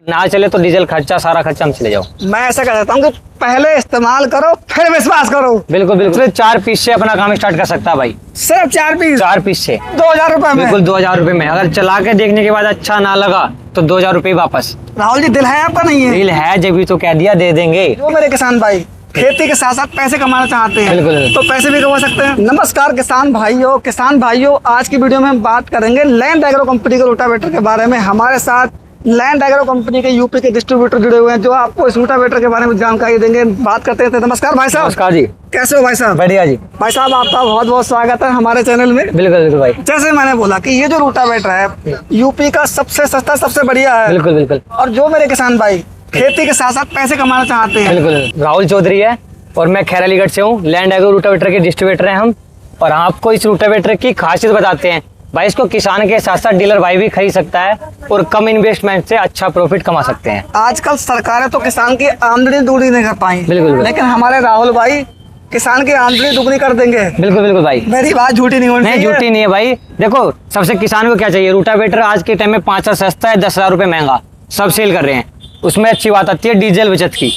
ना चले तो डीजल खर्चा सारा खर्चा हम चले जाओ। मैं ऐसा कह सकता हूँ कि पहले इस्तेमाल करो फिर विश्वास करो। बिल्कुल बिल्कुल, सिर्फ 4 पीस से अपना काम स्टार्ट कर सकता है भाई। सिर्फ 4 पीस 4 पीस से 2000 रुपए में। बिल्कुल 2000 रुपए में। अगर चला के देखने के बाद अच्छा ना लगा तो 2000 रुपए वापस। राहुल जी दिल है आपका? नहीं है दिल है जब भी तो कह दिया दे देंगे। जो मेरे किसान भाई खेती के साथ साथ पैसे कमाना चाहते हैं बिल्कुल। तो पैसे भी कमा सकते हैं। नमस्कार किसान भाइयों, आज की वीडियो में हम बात करेंगे लैंड एग्रो कंपनी के रोटावेटर के बारे में। हमारे साथ लैंड एग्रो कंपनी के यूपी के डिस्ट्रीब्यूटर जुड़े हुए हैं जो आपको इस रोटावेटर के बारे में जानकारी देंगे। बात करते हैं। नमस्कार भाई साहब। नमस्कार जी, कैसे हो भाई साहब? बढ़िया जी। भाई साहब आपका बहुत बहुत स्वागत है हमारे चैनल में। बिल्कुल बिल्कुल भाई। जैसे मैंने बोला कि ये जो रोटावेटर है यूपी का सबसे सस्ता सबसे बढ़िया है। बिल्कुल बिल्कुल। और जो मेरे किसान भाई खेती के साथ साथ पैसे कमाना चाहते हैं। बिल्कुल। राहुल चौधरी है और मैं खैर अलीगढ़ से हूँ। लैंड एग्रो रोटावेटर के डिस्ट्रीब्यूटर हैं हम, और आपको इस रोटावेटर की खासियत बताते हैं। भाई इसको किसान के साथ साथ डीलर भाई भी खरीद सकता है और कम इन्वेस्टमेंट से अच्छा प्रॉफिट कमा सकते हैं। आजकल सरकारें तो किसान की आमदनी दुगनी नहीं कर पाई। बिल्कुल। लेकिन हमारे राहुल भाई किसान की आमदनी दुगनी कर देंगे। बिल्कुल बिल्कुल भाई। मेरी बात झूठी नहीं होनी नहीं, चाहिए। झूठी नहीं है भाई। देखो सबसे किसान को क्या चाहिए, रोटावेटर आज के टाइम में 5 सस्ता है, 10,000 रुपए महंगा, सब सेल कर रहे हैं। उसमें अच्छी बात आती है डीजल बचत की।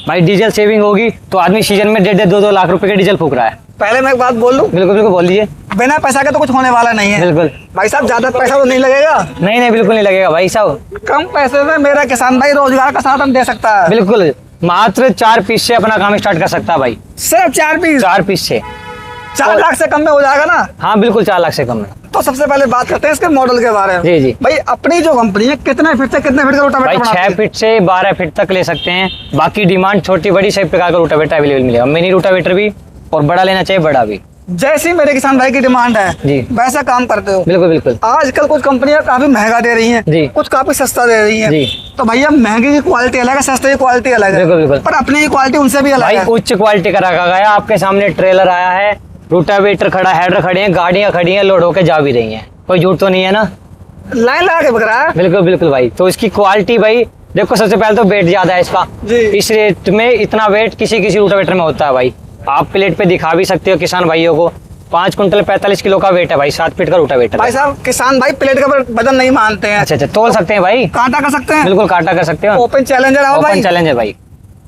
भाई डीजल सेविंग होगी तो आदमी सीजन में 1.5-2 लाख रुपए के डीजल फूक रहा है। पहले मैं एक बात बोल लूं? बिल्कुल बिल्कुल बोल दीजिए। बिना पैसा के तो कुछ होने वाला नहीं है। बिल्कुल भाई साहब ज्यादा पैसा तो नहीं लगेगा? नहीं नहीं, बिल्कुल नहीं लगेगा भाई साहब। कम पैसे में मेरा किसान भाई रोजगार का साधन दे सकता है। बिल्कुल, मात्र 4 पीस से अपना काम स्टार्ट कर सकता है भाई। सिर्फ 4 पीस 4 पीस से 4 लाख से कम में हो जाएगा ना? हाँ बिल्कुल, 4 लाख से कम में। तो सबसे पहले बात करते हैं इसके मॉडल के बारे में। जी जी। भाई अपनी जो कंपनी है कितने फीट से कितने फीट का रोटावेटर भाई बनाती है? 6 फीट से 12 फीट तक ले सकते हैं। बाकी डिमांड छोटी बड़ी सभी प्रकार का रोटावेटर अवेलेबल मिलेगा। मिनी रोटावेटर भी, और बड़ा लेना चाहिए बड़ा भी। जैसी मेरे किसान भाई की डिमांड है जी, वैसा काम करते हो। बिल्कुल बिल्कुल। आजकल कुछ कंपनियां काफी महंगा दे रही हैं जी, कुछ काफी सस्ता दे रही हैं जी। तो भैया महंगे की क्वालिटी अलग है, सस्ते की क्वालिटी अलग है। बिल्कुल बिल्कुल। पर अपनी क्वालिटी उनसे भी अलग भाई है। उच्च क्वालिटी का रखा गया। आपके सामने ट्रेलर आया है, रोटावेटर खड़ा, हेडर खड़े हैं, गाड़ियां खड़ी हैं, लोड होके जा भी रही हैं। कोई झूठ तो नहीं है ना? लाइन लगा के बक रहा है। बिल्कुल बिल्कुल भाई। तो इसकी क्वालिटी भाई देखो, सबसे पहले तो वेट ज्यादा है इसका जी। इस रेट में इतना वेट किसी रोटावेटर में होता है भाई। आप प्लेट पे दिखा भी सकते हो किसान भाइयों को। 5 कुंटल 45 किलो का वेट है भाई, 7 फीट का रोटावेटर। भाई साहब किसान भाई प्लेट का वजन नहीं मानते हैं। अच्छा, तोल सकते हैं भाई, कांटा कर सकते हैं। बिल्कुल कांटा कर सकते हो। ओपन चैलेंजर है भाई। ओपन चैलेंजर भाई।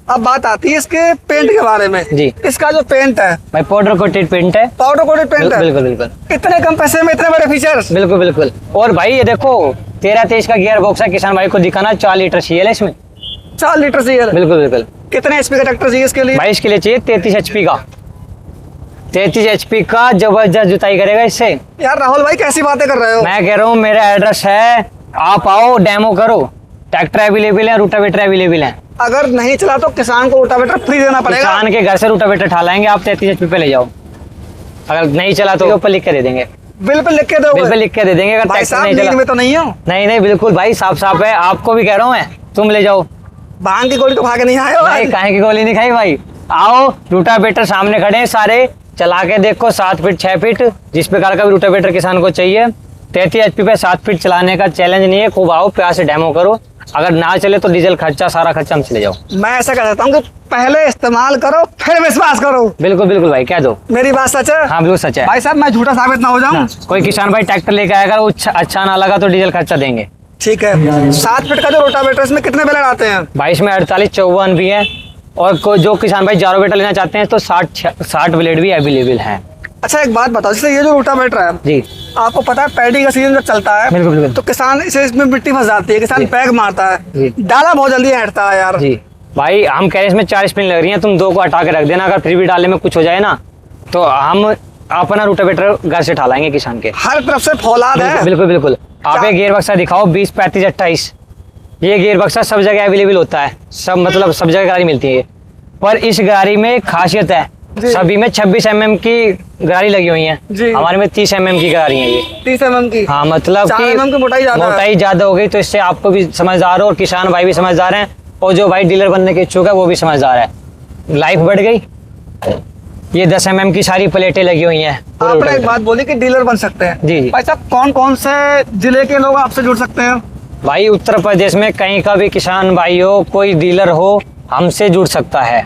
अब बात आती है इसके पेंट के बारे में। जी। इसका जो पेंट है भाई पाउडर कोटेड पेंट है। पाउडर कोटेड पेंट है। बिल्कुल बिल्कुल। इतने कम पैसे में इतने बड़े फीचर्स। बिल्कुल बिल्कुल। और भाई ये देखो 13-23 का गियर बॉक्स है। किसान भाई को दिखाना 4 लीटर चाहिए इसमें। 4 लीटर चाहिए। बिल्कुल बिल्कुल। कितने एचपी का ट्रैक्टर चाहिए इसके लिए? भाई इसके लिए चाहिए 33 HP का। 33 HP का जबरदस्त जुताई करेगा इससे। यार राहुल भाई कैसी बातें कर रहे हो? मैं कह रहा हूँ मेरा एड्रेस है, आप आओ डेमो करो। ट्रैक्टर अवेलेबल है, रोटावेटर अवेलेबल है। अगर नहीं चला तो किसान को रोटावेटर फ्री देना पड़ेगा। किसान के घर से रोटावेटर ठा लाएंगे, आप 33 HP पे ले जाओ। अगर नहीं चला तो ऊपर लिख के दे देंगे। बिल पे लिख के दो। बिल पे लिख के दे देंगे। अगर भाई ट्रैक्टर साहब नहीं नींद चला। में तो नहीं हो? नहीं नहीं, बिल्कुल भाई, साफ साफ है। आपको भी कह रहा हूँ मैं, तुम ले जाओ। भांग की गोली तो खा के नहीं आए हो? नहीं, काहे की गोली नहीं खाई भाई। आओ, रोटावेटर सामने खड़े हैं सारे, चला के देखो। 7 फीट 6 फीट जिस प्रकार का भी रोटावेटर किसान को चाहिए। 33 HP पे 7 फीट चलाने का चैलेंज नहीं है। खूब आओ, प्यार से डेमो करो। अगर ना चले तो डीजल खर्चा सारा खर्चा हम चले जाओ। मैं ऐसा कह सकता हूँ कि पहले इस्तेमाल करो फिर विश्वास करो। बिल्कुल बिल्कुल भाई, कह दो। मेरी बात सच है? हाँ बिल्कुल सच है भाई साहब मैं झूठा साबित ना हो जाऊं। कोई किसान भाई ट्रैक्टर लेके आएगा, वो अच्छा ना लगा तो डीजल खर्चा देंगे। ठीक है। 7 फीट का जो रोटावेटर इसमें कितने ब्लेड आते हैं? भाई इसमें 48-54 भी है, और कोई जो किसान भाई जारोवेटर लेना चाहते हैं तो 60 ब्लेड भी अवेलेबल है। अच्छा एक बात बताओ, जैसे ये जो रोटावेटर है जी, आपको पता है पैडी का सीजन जब चलता है बिल्कुल बिल्कुल। तो किसान इसमें मिट्टी फंस जाती है, किसान जी। पैक मारता है, जी। डाला बहुत जल्दी हटता है यार। जी भाई, हम कह रहे हैं इसमें 4 स्प्रिंग लग रही हैं, तुम 2 को हटा के रख देना। अगर फिर भी डालने में कुछ हो जाए ना तो हम अपना रोटावेटर घर से ढालाएंगे किसान के। हर तरफ से फौलाद है। बिल्कुल बिल्कुल। आप एक गियर बक्सा दिखाओ 20, 35, 28। ये गियर बक्सा सब जगह अवेलेबल होता है, सब मतलब सब जगह गाड़ी मिलती है। पर इस गाड़ी में खासियत है, सभी में 26 mm की गाड़ी लगी हुई है। हमारे में 30 mm की गाड़ी है ये। 30 mm की? हाँ, मतलब 4 कि mm की मोटाई ज्यादा हो गई, तो इससे आपको भी समझदार हो और किसान भाई भी समझदार हैं, और जो भाई डीलर बनने के इच्छुक है वो भी समझदार है। लाइफ बढ़ गई। ये 10 mm की सारी प्लेटें लगी हुई हैं। आपने एक बात बोली कि डीलर बन सकते हैं। जी। भाई साहब कौन कौन से जिले के लोग आपसे जुड़ सकते हैं? भाई उत्तर प्रदेश में कहीं का भी किसान भाई हो, कोई डीलर हो, हमसे जुड़ सकता है।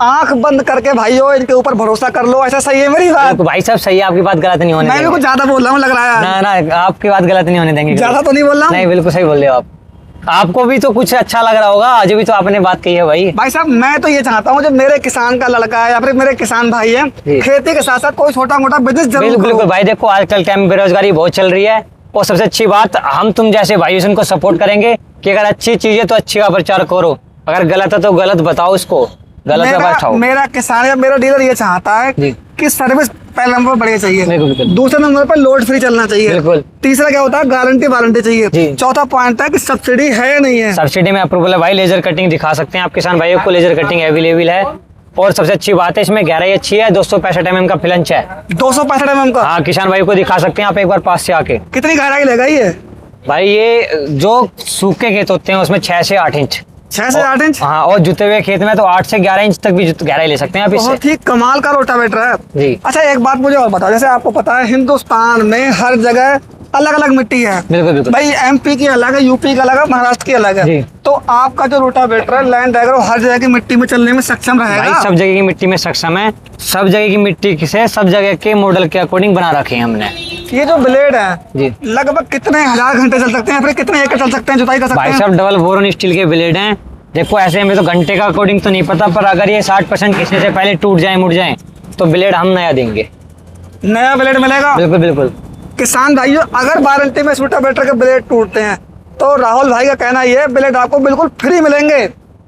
आंख बंद करके भाइयों इनके ऊपर भरोसा कर लो, ऐसा सही है मेरी बात? भाई साहब सही है, आपकी बात गलत नहीं होने मैं भी कुछ ज्यादा बोल रहा हूँ लग रहा है। ना ना, आपकी बात गलत नहीं होने देंगे। ज्यादा तो नहीं बोल रहा हूँ? नहीं, बिल्कुल सही बोल रहे हो आप। आपको भी तो कुछ अच्छा लग रहा होगा, आज भी तो आपने बात कही है भाई। भाई साहब मैं तो ये चाहता हूँ जो मेरे किसान का लड़का है या फिर मेरे किसान भाई है, जी। खेती के साथ साथ कोई छोटा मोटा बिजनेस जरूर बिल्कुल करो। बिल्कुल भाई, देखो आजकल क्या बेरोजगारी बहुत चल रही है, और सबसे अच्छी बात हम तुम जैसे भाई उनको सपोर्ट करेंगे कि अगर अच्छी चीज है तो अच्छी का प्रचार करो, अगर गलत है तो गलत बताओ, उसको गलत का उठाओ। मेरा किसान या मेरा डीलर ये चाहता है जी। कि सर्विस पहले नंबर पर बढ़िया चाहिए, बिल्कुल, बिल्कुल। दूसरे नंबर पर लोड फ्री चलना चाहिए, बिल्कुल। तीसरा क्या होता है गारंटी वारंटी चाहिए, जी। चौथा पॉइंट है कि सब्सिडी है या नहीं है। सब्सिडी में अप्रूवल है भाई, लेजर कटिंग दिखा सकते हैं आप किसान भाइयों को, लेजर कटिंग अवेलेबल है। और सबसे अच्छी बात है इसमें गहराई अच्छी है, 265 mm का फ्लंच है। 265 mm का। हाँ, किसान भाइयों को दिखा सकते हैं आप एक बार पास से आके। कितनी गहराई लेगा ये? भाई ये जो सूखे खेत होते हैं उसमें 6 से 8 इंच। 6 से 8 इंच। हाँ, और जुते हुए खेत में तो 8 से 11 इंच तक भी गहराई ले सकते हैं आप इससे। बहुत ही कमाल का रोटावेटर है। जी। अच्छा एक बात मुझे और बताओ, जैसे आपको पता है हिंदुस्तान में हर जगह अलग अलग मिट्टी है। बिल्कुल बिल्कुल भाई एमपी की अलग है, यूपी का अलग है, महाराष्ट्र की अलग जी। है। तो आपका जो रोटावेटर है लैंड एग्रो हर जगह की मिट्टी में चलने में सक्षम भाई रहेगा। सब जगह की मिट्टी में सक्षम है, सब जगह की मिट्टी से सब जगह के मॉडल के अकॉर्डिंग बना रखे हैं हमने। ये जो ब्लेड है जी। लगभग कितने हजार घंटे चल सकते हैं, फिर कितने एकड़ चल सकते हैं, जुताई कर सकते भाई हैं? साहब डबल बोरोन स्टील के ब्लेड हैं। देखो ऐसे हमें तो घंटे का अकॉर्डिंग तो नहीं पता, पर अगर ये 60% खींचने से पहले टूट जाए मुड़ जाए तो ब्लेड हम नया देंगे। नया ब्लेड मिलेगा। बिल्कुल बिल्कुल। किसान भाइयों अगर वारंटी में रोटावेटर के ब्लेड टूटते हैं तो राहुल भाई का कहना ये ब्लेड आपको बिल्कुल फ्री मिलेंगे।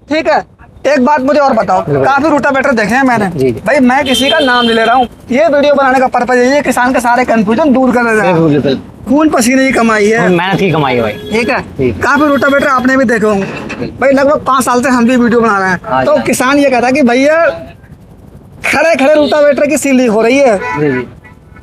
ठीक है, एक बात मुझे और बताओ, काफी रोटावेटर देखे हैं मैंने। जी। भाई मैं किसी का नाम नहीं ले रहा हूँ, ये वीडियो बनाने का पर्पज यही है किसान के सारे कंफ्यूजन दूर कर रहे बिल्कुल हैं। बिल्कुल। खून पसीने की कमाई है, मेहनत की कमाई है भाई। ठीक है। जी। काफी रोटावेटर आपने भी देखे होंगे भाई, लगभग 5 साल से हम भी वीडियो बना रहे हाँ हैं। जी। तो किसान ये कहता है कि भैया खड़े खड़े रोटावेटर की सील लीक हो रही है। जी जी।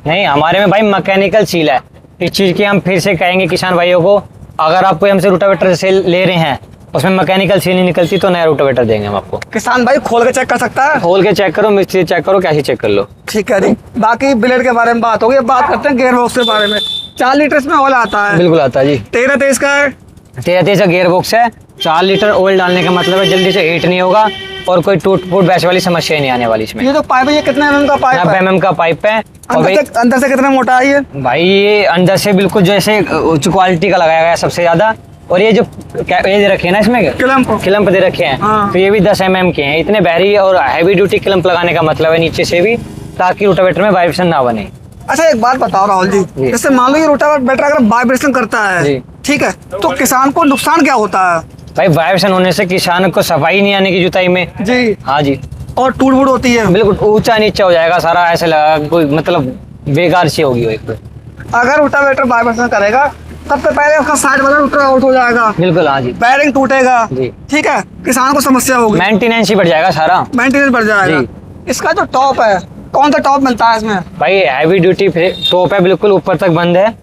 नहीं, हमारे में भाई मैकेनिकल सील है। इस चीज की हम फिर से कहेंगे किसान भाइयों को, अगर आप कोई हमसे रोटावेटर से ले रहे हैं उसमें मैकेनिकल सील नहीं निकलती तो नया रोटावेटर देंगे हम आपको। किसान भाई खोल के चेक कर सकता है। खोल के चेक करो, मिस्त्री चेक करो, कैसे चेक कर लो। ठीक है जी। बाकी ब्लेड के बारे में बात होगी, अब बात करते हैं गियर बॉक्स के बारे में। 4 लीटर इसमें ऑयल आता है। बिल्कुल आता है जी। 13-23 का है। 13-23 का गियर बॉक्स है। 4 लीटर ऑयल डालने का मतलब है जल्दी से हीट नहीं होगा और कोई टूट फूट वैसे वाली समस्या ही नहीं आने वाली इसमें। ये जो पाइप है ये कितने mm का पाइप 90 है? mm का पाइप है। और भाई अंदर से कितना मोटा है ये? भाई ये अंदर से बिल्कुल जैसे उच्च क्वालिटी का लगाया गया है सबसे ज्यादा। और ये जो ये दे रखे हैं ना इसमें क्लम्प दे रखे हैं, हाँ। तो ये भी 10 mm के हैं। इतने भारी और हैवी ड्यूटी क्लम्प लगाने का मतलब है नीचे से भी, ताकि रोटावेटर में वाइब्रेशन ना बने। अच्छा एक बात बताओ राहुल जी, जी। जैसे मान लो ये रोटावेटर अगर वाइब्रेशन करता है, जी। ठीक है, तो किसान को नुकसान क्या होता है? भाई वाइब्रेशन होने से किसान को सफाई नहीं आने की जुताई में। जी। हाँ जी। और टूट फूट होती है। बिल्कुल ऊंचा नीचा हो जाएगा सारा, ऐसे लगा कोई मतलब बेकार सी होगी वो एक। अगर रोटावेटर वाइब्रेशन करेगा सबसे पहले उसका साइड वाला रोटर आउट हो जाएगा, बिल्कुल हाँ जी। बैरिंग टूटेगा। जी। ठीक है, किसान को समस्या होगी, मेंटेनेंस ही बढ़ जाएगा सारा। मेंटेनेंस बढ़ जाएगा। इसका जो टॉप है, कौन सा टॉप मिलता है इसमें? भाई हैवी ड्यूटी टॉप है, बिल्कुल ऊपर तक बंद है।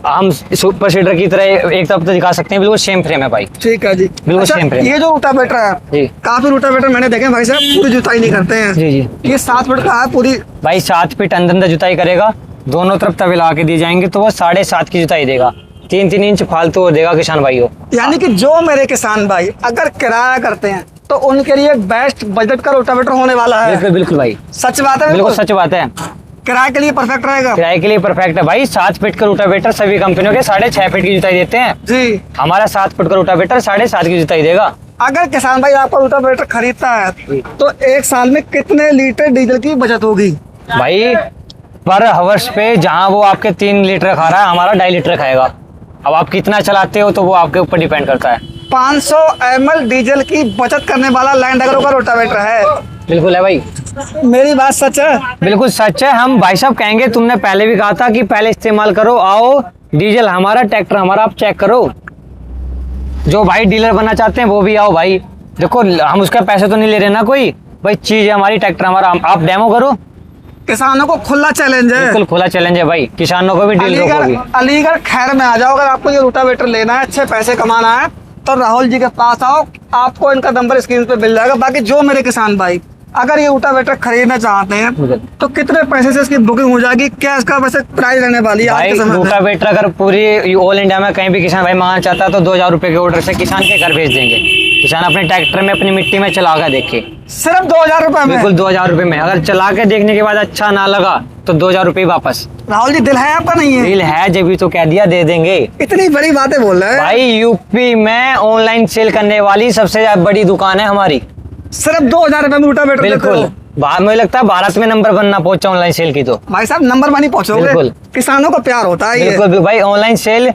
हम सुपर सीडर की तरह एक तरफ तो दिखा सकते हैं, बिल्कुल सेम फ्रेम है भाई। ठीक है जी। बिल्कुल अच्छा, same frame। ये जो रोटावेटर है, जी। काफी रोटावेटर मैंने देखे हैं भाई साहब पूरी जुताई नहीं करते हैं। जी जी। ये 7 फुट का है पूरी। भाई 7 फीट अंदर जुताई करेगा, दोनों तरफ तवे लगा के दिए जाएंगे तो वो 7.5 की जुताई देगा। 3-3 इंच फालतू और देगा किसान भाइयों। यानी कि जो मेरे किसान भाई अगर किराया करते हैं तो उनके लिए बेस्ट बजट का रोटावेटर होने वाला है। बिल्कुल बिल्कुल भाई, सच बात है। बिल्कुल सच बात है। किराए के लिए परफेक्ट रहेगा। किराए के लिए परफेक्ट है भाई। 7 फीट का रोटावेटर सभी कंपनियों के 6.5 फीट की जुताई देते हैं। जी। हमारा 7 फीट का रोटावेटर 7.5 की जुताई देगा। अगर किसान भाई आपका रोटावेटर खरीदता है तो एक साल में कितने लीटर डीजल की बचत होगी? भाई पर हावर्स पे जहाँ वो आपके 3 लीटर खा रहा है, हमारा 2.5 लीटर खाएगा। अब आप कितना चलाते हो तो वो आपके ऊपर डिपेंड करता है। 500 ml डीजल की बचत करने वाला लैंड एग्रो का रोटावेटर है। बिल्कुल है भाई, मेरी बात सच है। बिल्कुल सच है। हम भाई साहब कहेंगे, तुमने पहले भी कहा था कि पहले इस्तेमाल करो, आओ डीजल हमारा ट्रैक्टर हमारा, आप चेक करो। जो भाई डीलर बनना चाहते हैं वो भी आओ भाई। देखो हम उसका पैसे तो नहीं ले रहे ना कोई, भाई चीज है हमारी, ट्रैक्टर हमारा, आप डेमो करो। किसानों को खुला चैलेंज है। बिल्कुल खुला चैलेंज है भाई, किसानों को भी डीलरों को भी। अलीगढ़ खैर में आ जाओ, अगर आपको ये रोटावेटर लेना है, अच्छे पैसे कमाना है तो राहुल जी के पास आओ, आपको इनका नंबर स्क्रीन पे मिल जाएगा। बाकी जो मेरे किसान भाई अगर ये रोटावेटर खरीदना चाहते हैं तो कितने पैसे से इसकी बुकिंग हो जाएगी, क्या इसका वैसे प्राइस रहने वाली है आज भाई के समय में? रोटावेटर अगर पूरी ऑल इंडिया में कहीं भी किसान भाई मांगना चाहता है तो 2,000 रुपए के ऑर्डर से किसान के घर भेज देंगे। किसान अपने ट्रैक्टर में अपनी मिट्टी में चला कर देखे, सिर्फ 2000 रुपए में? बिल्कुल 2,000 रुपए में। अगर चला के देखने के बाद अच्छा ना लगा तो 2000 रुपये वापस। राहुल जी दिल है आपका नहीं है? डील है, जब भी तो कह दिया दे देंगे। इतनी बड़ी बातें बोल रहे हैं भाई यूपी में ऑनलाइन सेल करने वाली सबसे बड़ी दुकान है हमारी। सिर्फ 2000 रुपए में रोटावेटर देते बिल्कुल, हो? मुझे लगता है भारत में नंबर 1 ना पहुंचा ऑनलाइन सेल की तो। भाई साहब नंबर 1 ही पहुंचोगे। बिल्कुल। किसानों का प्यार होता है ये। बिल्कुल भाई, ऑनलाइन सेल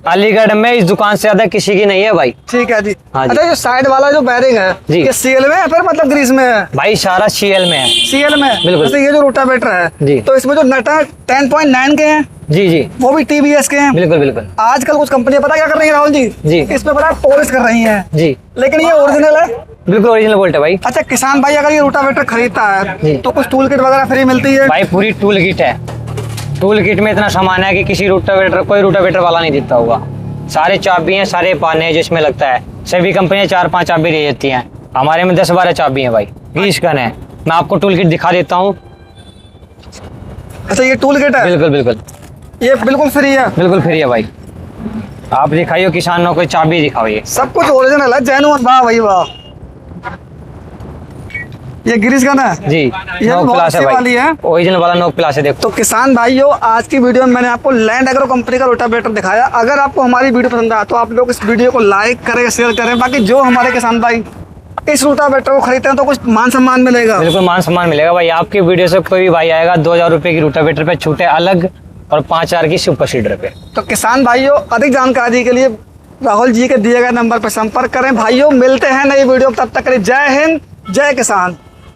अलीगढ़ में इस दुकान से ज्यादा किसी की नहीं है भाई। ठीक है जी। हाँ जी। अच्छा जो साइड वाला जो बैरिंग है जी। ये सीएल में है फिर मतलब ग्रीस में है? भाई सारा सीएल में है। सीएल में? बिल्कुल। जैसे ये जो रोटावेटर है जी। तो इसमें जो नट है 10.9 के हैं, जी जी वो भी टीवीएस के हैं। बिल्कुल बिल्कुल। आजकल कुछ कंपनियां पता क्या कर रही है राहुल जी? जी। इसमें पता पॉलिश कर रही है, जी लेकिन ये ओरिजिनल है। बिल्कुल ओरिजिनल बोल्ट है भाई। अच्छा किसान भाई अगर ये रोटावेटर खरीदता जी। है तो कुछ टूल किट वगैरह फ्री मिलती है? भाई पूरी टूल किट है। टूल किट में इतना सामान है कि किसी कोई रोटावेटर वाला नहीं देता होगा। सारे चाबी हैं, सारे पाने हैं जिसमें लगता है। सभी कंपनियां 4-5 चाबी दे देती हैं, हमारे में 10-12 चाबी हैं भाई। ग्रीस गन है, मैं आपको टूल किट दिखा देता हूँ। अच्छा ये टूल किट है? बिल्कुल बिल्कुल। ये बिल्कुल फ्री है? बिल्कुल फ्री है भाई। आप दिखाइए किसानों को चाबी दिखाओ। ये सब कुछ ओरिजिनल है, जेन्युइन। वाह भाई वाह। ये ग्रीस गन है जी, ये नोक बहुत प्लास है अच्छी भाई। वाली है। ओरिजिनल वाला नोक प्लास है, देखो। तो किसान भाइयों आज की वीडियो में मैंने आपको लैंड एग्रो कंपनी का रोटावेटर दिखाया। अगर आपको हमारी वीडियो पसंद आया तो आप लोग इस वीडियो को लाइक करें, शेयर करें। बाकी जो हमारे किसान भाई इस रोटावेटर को खरीदते हैं तो कुछ मान सम्मान मिलेगा। बिल्कुल मान सम्मान मिलेगा भाई। आपकी वीडियो से कोई भी भाई आएगा 2000 रुपये की रोटावेटर पे छूटे अलग और 5000 की सुपर सीडर पे। तो किसान भाइयों अधिक जानकारी के लिए राहुल जी के दिए गए नंबर पर संपर्क करें। भाइयों मिलते हैं नई वीडियो, तब तक के लिए जय हिंद, जय किसान।